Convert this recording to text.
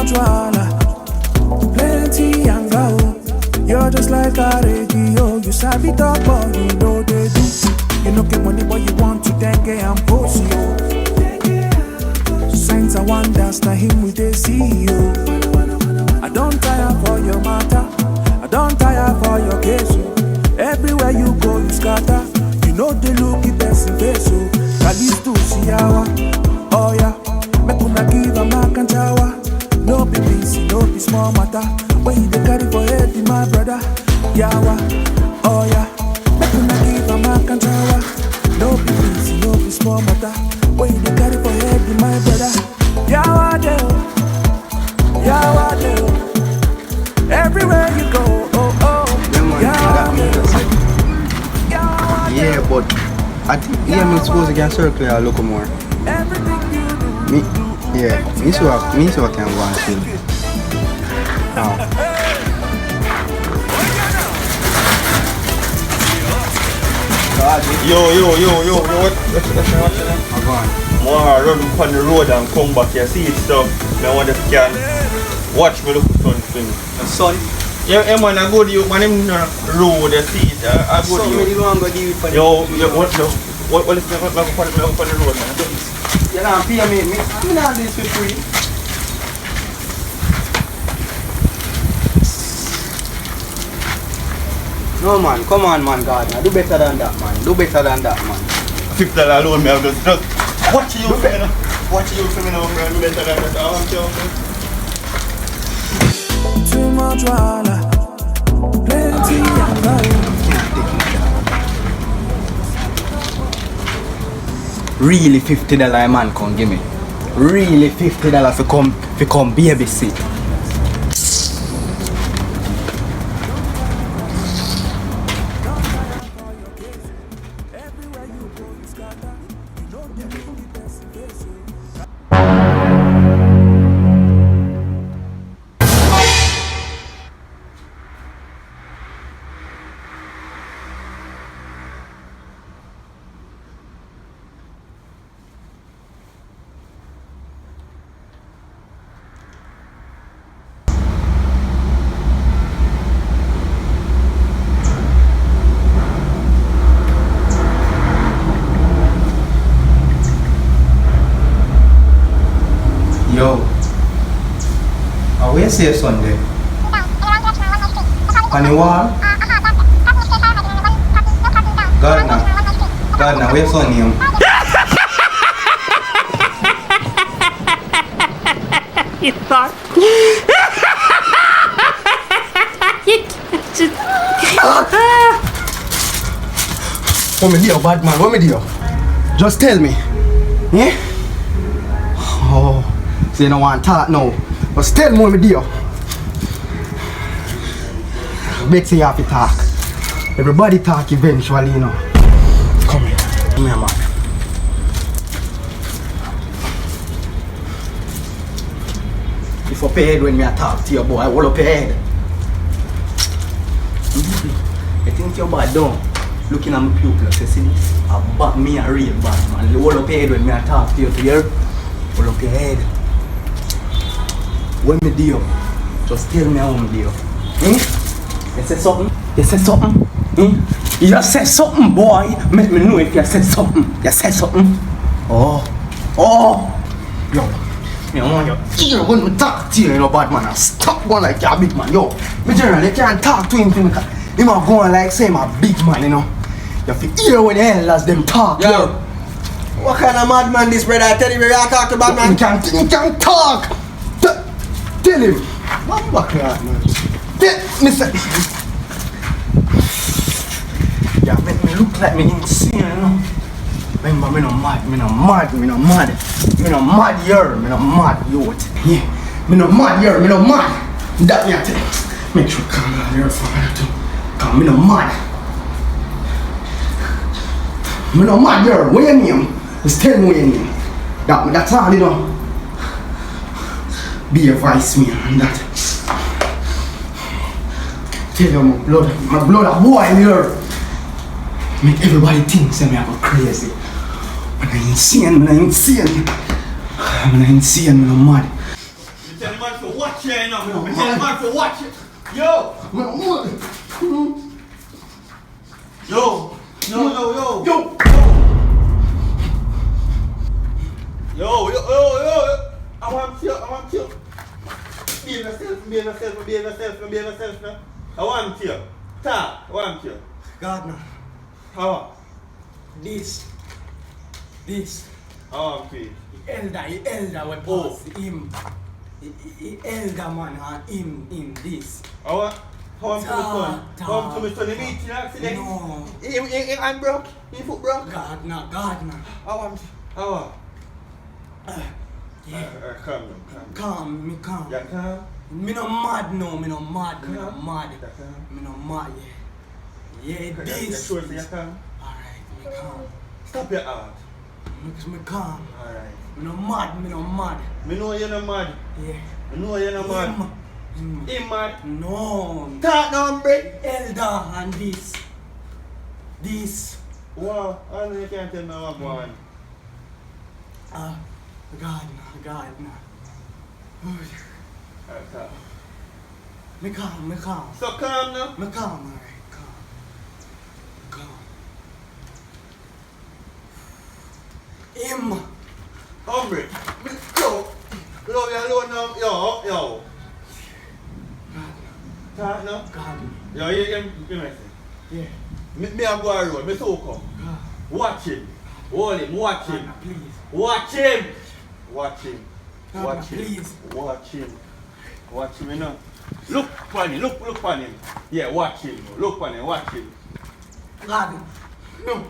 much wahala, plenty anger. You're just like a radio. You sabi talk, but you know they do. You no get money, but you want to dengue and post you. Signs and wonders, na him with the CEO. I don't tire for your matter, I don't tire for your case. Everywhere you go, you scatter. You know they look it best in face. Kalisto Siawa, oh yeah. Make una give a mark and tower. No be busy, no be small matter. When you dey carry for head, my brother. Yawa, oh yeah. Make una give a mark and tower. No be busy, no be small matter. When you dey carry for head, my brother. Yawa deo, yawa deo. Everywhere you go, oh oh. Yawa deo. Yeah, but I think I'm supposed to get circle a little more. Me, yeah, me so I can go and chill. Yo, what's more run on the road and come back here, see it stuff. I want to can watch me look for something. Son? Yeah, man, I go to you, man, in the road, I see it. I go to you. Yo, what is the road, man? You don't pay me not this for free. No man, come on man, God, do better than that man, do better than that man. $50 alone, man, just watch you for me now. Watch you for me now, man, do better than that. I want you. Too much wahala, plenty anger. Really $50 man come give me. Really $50 for come babysit. Yo, where say Sunday? On the wall? Gardner, where's Sunday? You thought? What me do, bad man? What me do? Just tell me. Yeah? Oh. So you don't want to talk now. But still more me deal. Big say you have to talk. Everybody talk eventually, you know. Come here. Come here, man. If you pay head when me talk to you, boy, I will up your head. I think you're bad down. Looking at my pupil, say, see this? I back me a real bad man. You hold up your head when me talk to you, to hear? Hold up your head. When me deal, just tell me how me deal. You say something? You say something? You say something, boy. Make me know if you say something. You say something? Oh. Yo, me want your ear when me talk to you, you know, bad man. I stop going like you're a big man. Yo, me generally can't talk to him. Him a going like say I'm a big man, you know. You have to hear when the hell as them talk. Yo. What kind of madman this, brother? I tell you, where I talk to bad man. You can't talk. Tell him. What back here, man? Me say. Yeah, make me look like me insane, you know. Remember, me no mad here, me no mad youth. Yeah, me no mad here, me no mad. That me I tell you. Make sure calm down here for me too. Cause me no mad. Me no mad here. What your name? Just tell me what your name. That's all you know. Be a vice man and that. Tell you my blood a boil here. Make everybody think say me I go crazy. But I'm insane, me no mad. You tell the man for watch it now. Me tell man to watch it. Yo. Yo. Yo. I want you. Behave yourself now. I want you. I want you. Gardener, How? this. I want you. The elder will pass him. The elder man and him this. I want to my son. He meet you accident. No. He hand broke. He foot broke. Gardener. I want. Yeah. Calm. Calm. Yeah, calm. Me no mad no, me no mad. Yeah, You this. sure say you calm? Alright, me calm. Stop your heart. Me calm. Alright. Me no mad. Me know you're not mad. Yeah. Me know you're not mad. Him. Him mad. No. Talk now, hombre. Elder and this. Wow, I know you can't tell me what I'm going. Gardener. Alright, calm. Me calm. So calm now. Me calm, alright. Calm. Him. Hombre. Yo. Love you alone now. Yo. Talk now. Gardener. Yo, you say. Yeah. Me a go a road. Me so come. Watch him. Hold him. Watch him. Gardener, please. Watch him. Please. Watch him, you know. Look on him. Yeah, watch him. Look on him, watch him. Gardener. No.